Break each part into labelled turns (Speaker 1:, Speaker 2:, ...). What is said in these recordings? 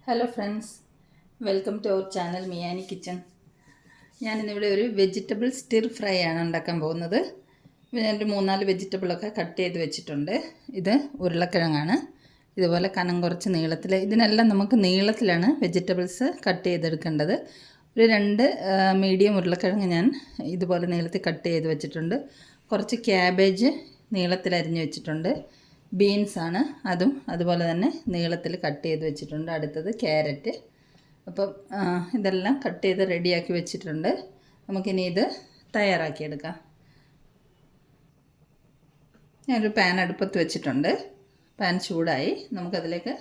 Speaker 1: Hello friends, welcome to our channel Miyani kitchen. ഞാനിന്നിവിടെ ഒരു vegetable stir fry ആണ് ഉണ്ടാക്കാൻ പോകുന്നത്. ഞാനൊരു 3-4 വെജിറ്റബിളൊക്കെ കട്ട് ചെയ്ത് വെച്ചിട്ടുണ്ട്. ഇത് ഉരുളക്കിഴങ്ങാണ്. ഇതുപോലെ കനം കുറച്ച് നീളത്തിൽ, ഇതിനെല്ലാം നമുക്ക് നീളത്തിലാണ് വെജിറ്റബിൾസ് കട്ട് ചെയ്തെടുക്കേണ്ടത്. ഒരു 2 മീഡിയം ഉരുളക്കിഴങ്ങ് ഞാൻ ഇതുപോലെ നീളത്തിൽ കട്ട് ചെയ്ത് വെച്ചിട്ടുണ്ട്. കുറച്ച് ക്യാബേജ് നീളത്തിൽ അരിഞ്ഞ് വെച്ചിട്ടുണ്ട്. ബീൻസാണ്, അതും അതുപോലെ തന്നെ നീളത്തിൽ കട്ട് ചെയ്ത് വെച്ചിട്ടുണ്ട്. അടുത്തത് ക്യാരറ്റ്. അപ്പം ഇതെല്ലാം കട്ട് ചെയ്ത് റെഡിയാക്കി വെച്ചിട്ടുണ്ട്. നമുക്കിനി ഇത് തയ്യാറാക്കിയെടുക്കാം. ഞാനൊരു പാൻ അടുപ്പത്ത് വെച്ചിട്ടുണ്ട്. പാൻ ചൂടായി. നമുക്കതിലേക്ക്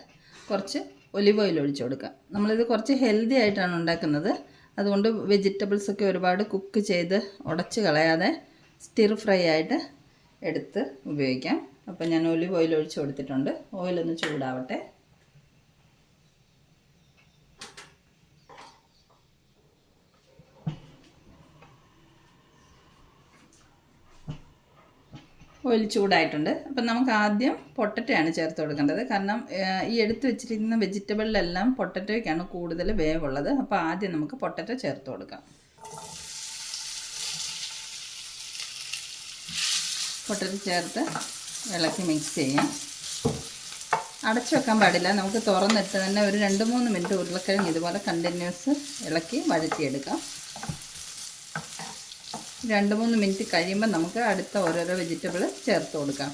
Speaker 1: കുറച്ച് ഒലിവ് ഓയിൽ ഒഴിച്ച് കൊടുക്കാം. നമ്മളിത് കുറച്ച് ഹെൽത്തി ആയിട്ടാണ് ഉണ്ടാക്കുന്നത്. അതുകൊണ്ട് വെജിറ്റബിൾസൊക്കെ ഒരുപാട് കുക്ക് ചെയ്ത് ഉടച്ച് കളയാതെ സ്റ്റിർ ഫ്രൈ ആയിട്ട് എടുത്ത് ഉപയോഗിക്കാം. അപ്പോൾ ഞാൻ ഒലിവ് ഓയിൽ ഒഴിച്ച് കൊടുത്തിട്ടുണ്ട്. ഓയിലൊന്ന് ചൂടാവട്ടെ. ഓയിൽ ചൂടായിട്ടുണ്ട്. അപ്പം നമുക്ക് ആദ്യം പൊട്ടറ്റോയാണ് ചേർത്ത് കൊടുക്കേണ്ടത്. കാരണം ഈ എടുത്ത് വെച്ചിരിക്കുന്ന വെജിറ്റബിളിലെല്ലാം പൊട്ടറ്റോയ്ക്കാണ് കൂടുതൽ വേവുള്ളത്. അപ്പോൾ ആദ്യം നമുക്ക് പൊട്ടറ്റോ ചേർത്ത് കൊടുക്കാം. പൊട്ടറ്റോ ചേർത്ത് ഇളക്കി മിക്സ് ചെയ്യാം. അടച്ചു വെക്കാൻ പാടില്ല. നമുക്ക് തുറന്നിട്ട് തന്നെ ഒരു 2-3 മിനിറ്റ് ഉരുളക്കിഴങ്ങ് ഇതുപോലെ കണ്ടിന്യൂസ് ഇളക്കി വഴറ്റിയെടുക്കാം. 2-3 മിനിറ്റ് കഴിയുമ്പോൾ നമുക്ക് അടുത്ത ഓരോരോ വെജിറ്റബിൾ ചേർത്ത് കൊടുക്കാം.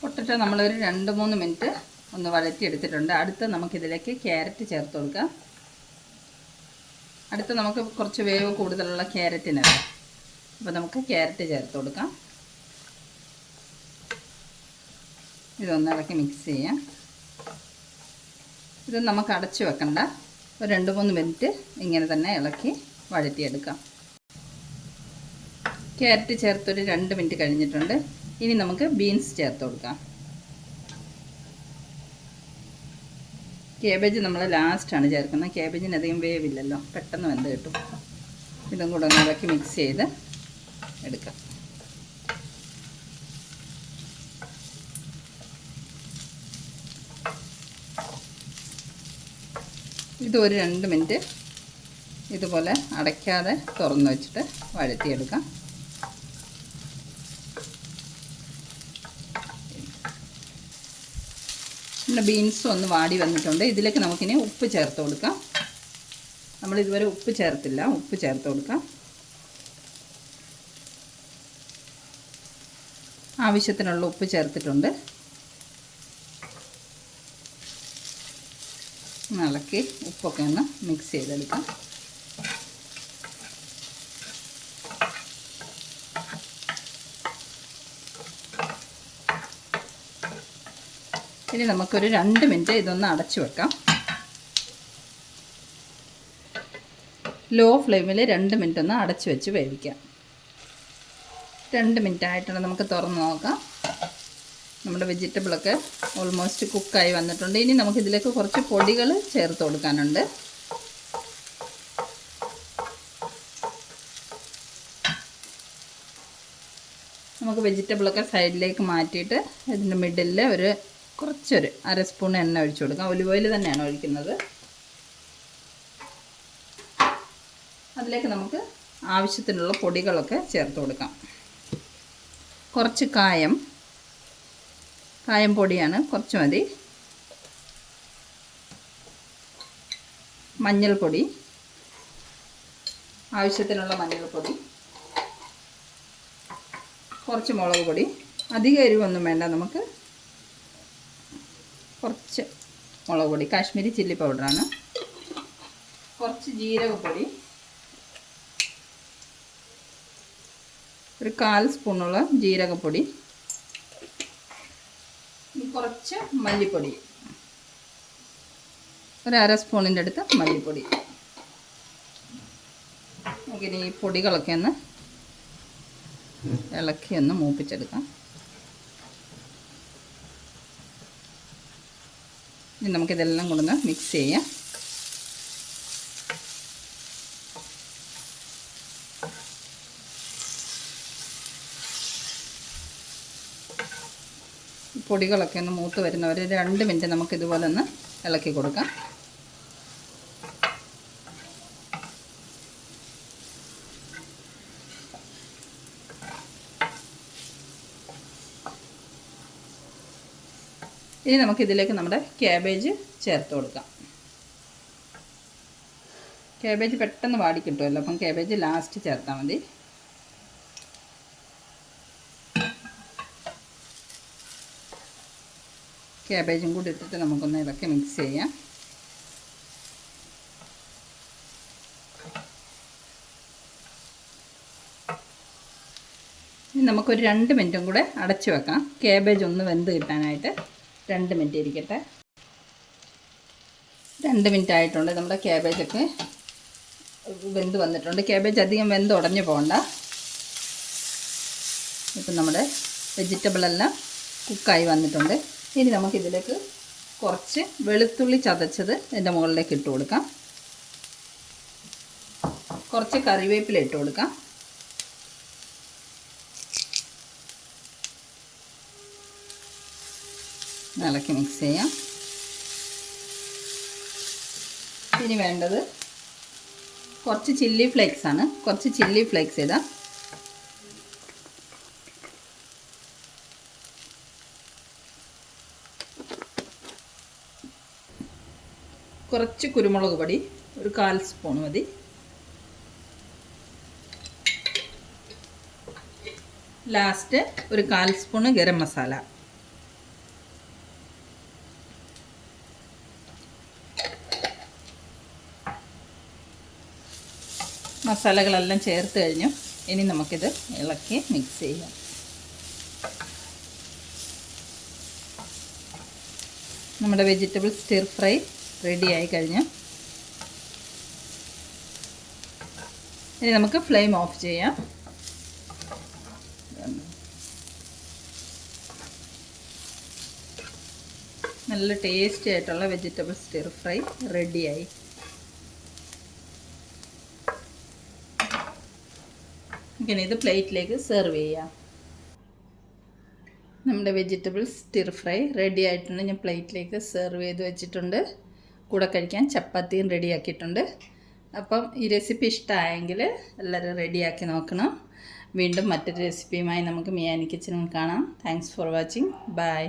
Speaker 1: പൊട്ടറ്റോ നമ്മളൊരു 2-3 മിനിറ്റ് ഒന്ന് വഴറ്റിയെടുത്തിട്ടുണ്ട്. അടുത്ത് നമുക്കിതിലേക്ക് ക്യാരറ്റ് ചേർത്ത് കൊടുക്കാം. അടുത്ത് നമുക്ക് കുറച്ച് വേവ് കൂടുതലുള്ള ക്യാരറ്റിനാണ്. അപ്പോൾ നമുക്ക് ക്യാരറ്റ് ചേർത്ത് കൊടുക്കാം. ഇതൊന്ന് ഇളക്കി മിക്സ് ചെയ്യാം. ഇത് നമുക്ക് അടച്ചു വെക്കണ്ട. ഒരു 2-3 മിനിറ്റ് ഇങ്ങനെ തന്നെ ഇളക്കി വഴറ്റിയെടുക്കാം. ക്യാരറ്റ് ചേർത്തൊരു 2 മിനിറ്റ് കഴിഞ്ഞിട്ടുണ്ട്. ഇനി നമുക്ക് ബീൻസ് ചേർത്ത് കൊടുക്കാം. ക്യാബേജ് നമ്മൾ ലാസ്റ്റാണ് ചേർക്കുന്നത്. ക്യാബേജിന് അധികം വേവില്ലല്ലോ, പെട്ടെന്ന് വെന്ത് കിട്ടും. ഇതും കൂടെ ഒന്ന് ഇളക്കി മിക്സ് ചെയ്ത് എടുക്കാം. ഇത് ഒരു 2 മിനിറ്റ് ഇതുപോലെ അടയ്ക്കാതെ തുറന്ന് വെച്ചിട്ട് വഴറ്റിയെടുക്കാം. പിന്നെ ബീൻസും ഒന്ന് വാടി വന്നിട്ടുണ്ട്. ഇതിലേക്ക് നമുക്കിനി ഉപ്പ് ചേർത്ത് കൊടുക്കാം. നമ്മളിതുവരെ ഉപ്പ് ചേർത്തില്ല. ഉപ്പ് ചേർത്ത് കൊടുക്കാം. ആവശ്യത്തിനുള്ള ഉപ്പ് ചേർത്തിട്ടുണ്ട്. ഇളക്കി ഉപ്പൊക്കെ ഒന്ന് മിക്സ് ചെയ്തെടുക്കാം. ഇനി നമുക്കൊരു 2 മിനിറ്റ് ഇതൊന്ന് അടച്ചു വെക്കാം. ലോ ഫ്ലെയിമിൽ 2 മിനിറ്റ് ഒന്ന് അടച്ചു വെച്ച് വേവിക്കാം. 2 മിനിറ്റ് ആയിട്ടാണ്. നമുക്ക് തുറന്ന് നോക്കാം. നമ്മുടെ വെജിറ്റബിളൊക്കെ ഓൾമോസ്റ്റ് കുക്കായി വന്നിട്ടുണ്ട്. ഇനി നമുക്കിതിലേക്ക് കുറച്ച് പൊടികൾ ചേർത്ത് കൊടുക്കാനുണ്ട്. നമുക്ക് വെജിറ്റബിളൊക്കെ സൈഡിലേക്ക് മാറ്റിയിട്ട് ഇതിൻ്റെ മിഡിലിൽ കുറച്ചൊരു 1/2 സ്പൂൺ എണ്ണ ഒഴിച്ചു കൊടുക്കാം. ഒലിവ് ഓയിൽ തന്നെയാണ് ഒഴിക്കുന്നത്. അതിലേക്ക് നമുക്ക് ആവശ്യത്തിനുള്ള പൊടികളൊക്കെ ചേർത്ത് കൊടുക്കാം. കുറച്ച് കായം പൊടിയാണ്, കുറച്ച് മതി. മഞ്ഞൾപ്പൊടി, ആവശ്യത്തിനുള്ള മഞ്ഞൾപ്പൊടി, കുറച്ച് മുളക് പൊടി. അധികം എരിവൊന്നും വേണ്ട. നമുക്ക് കുറച്ച് മുളക് പൊടി, കാശ്മീരി ചില്ലി പൗഡറാണ്. കുറച്ച് ജീരകപ്പൊടി, ഒരു 1/4 സ്പൂണോളം ജീരകപ്പൊടി, കുറച്ച് മല്ലിപ്പൊടി, ഒരു 1/2 സ്പൂണിൻ്റെ അടുത്ത് മല്ലിപ്പൊടി. നമുക്കിനി ഈ പൊടികളൊക്കെ ഒന്ന് ഇളക്കി ഒന്ന് മൂപ്പിച്ചെടുക്കാം. ഇനി നമുക്കിതെല്ലാം കൊണ്ടൊന്ന് മിക്സ് ചെയ്യാം. പൊടികളൊക്കെ ഒന്ന് മൂത്ത് വരുന്നവർ 2 മിനിറ്റ് നമുക്കിതുപോലെ ഒന്ന് ഇളക്കി കൊടുക്കാം. ഇനി നമുക്കിതിലേക്ക് നമ്മുടെ ക്യാബേജ് ചേർത്ത് കൊടുക്കാം. ക്യാബേജ് പെട്ടെന്ന് വാടി കിട്ടുമല്ലോ, അപ്പം ക്യാബേജ് ലാസ്റ്റ് ചേർത്താൽ മതി. ക്യാബേജും കൂടി ഇട്ടിട്ട് നമുക്കൊന്ന് ഇളക്കി മിക്സ് ചെയ്യാം. ഇനി നമുക്കൊരു 2 മിനിറ്റും കൂടെ അടച്ചു വെക്കാം. ക്യാബേജ് ഒന്ന് വെന്ത് കിട്ടാനായിട്ട് 2 മിനിറ്റ് ഇരിക്കട്ടെ. 2 മിനിറ്റ് ആയിട്ടുണ്ട്. നമ്മുടെ ക്യാബേജൊക്കെ വെന്ത് വന്നിട്ടുണ്ട്. ക്യാബേജ് അധികം വെന്ത് ഉടഞ്ഞു പോകണ്ട. ഇപ്പം നമ്മുടെ വെജിറ്റബിളെല്ലാം കുക്കായി വന്നിട്ടുണ്ട്. ഇനി നമുക്കിതിലേക്ക് കുറച്ച് വെളുത്തുള്ളി ചതച്ചത് ഇതിൻ്റെ മുകളിലേക്ക് ഇട്ട് കൊടുക്കാം. കുറച്ച് കറിവേപ്പില ഇട്ട് കൊടുക്കാം. ഇളക്കി മിക്സ് ചെയ്യാം. ഇനി വേണ്ടത് കുറച്ച് ചില്ലി ഫ്ലേക്സ് ആണ്. കുറച്ച് ചില്ലി ഫ്ലേക്സ് ഇടാം. കുറച്ച് കുരുമുളക് പൊടി, ഒരു 1/4 സ്പൂൺ മതി. ലാസ്റ്റ് ഒരു 1/4 സ്പൂൺ ഗരം മസാല. മസാലകളെല്ലാം ചേർത്ത് കഴിഞ്ഞു. ഇനി നമുക്കിത് ഇളക്കി മിക്സ് ചെയ്യാം. നമ്മുടെ വെജിറ്റബിൾ സ്റ്റിർ ഫ്രൈ റെഡിയായി കഴിഞ്ഞു. ഇനി നമുക്ക് ഫ്ലെയിം ഓഫ് ചെയ്യാം. നല്ല ടേസ്റ്റി ആയിട്ടുള്ള വെജിറ്റബിൾ സ്റ്റിർ ഫ്രൈ റെഡിയായി. ഇനി ഇത് പ്ലേറ്റിലേക്ക് സെർവ് ചെയ്യാം. നമ്മുടെ വെജിറ്റബിൾ സ്റ്റിർ ഫ്രൈ റെഡി ആയിട്ടുണ്ട്. ഞാൻ പ്ലേറ്റിലേക്ക് സെർവ് ചെയ്ത് വെച്ചിട്ടുണ്ട്. കൂടെ കഴിക്കാൻ ചപ്പാത്തിയും റെഡിയാക്കിയിട്ടുണ്ട്. അപ്പം ഈ റെസിപ്പി ഇഷ്ടമായെങ്കിൽ എല്ലാവരും റെഡിയാക്കി നോക്കണം. വീണ്ടും മറ്റൊരു റെസിപ്പിയുമായി നമുക്ക് മിയാനി കിച്ചണിൽ കാണാം. Thanks for watching. ബൈ.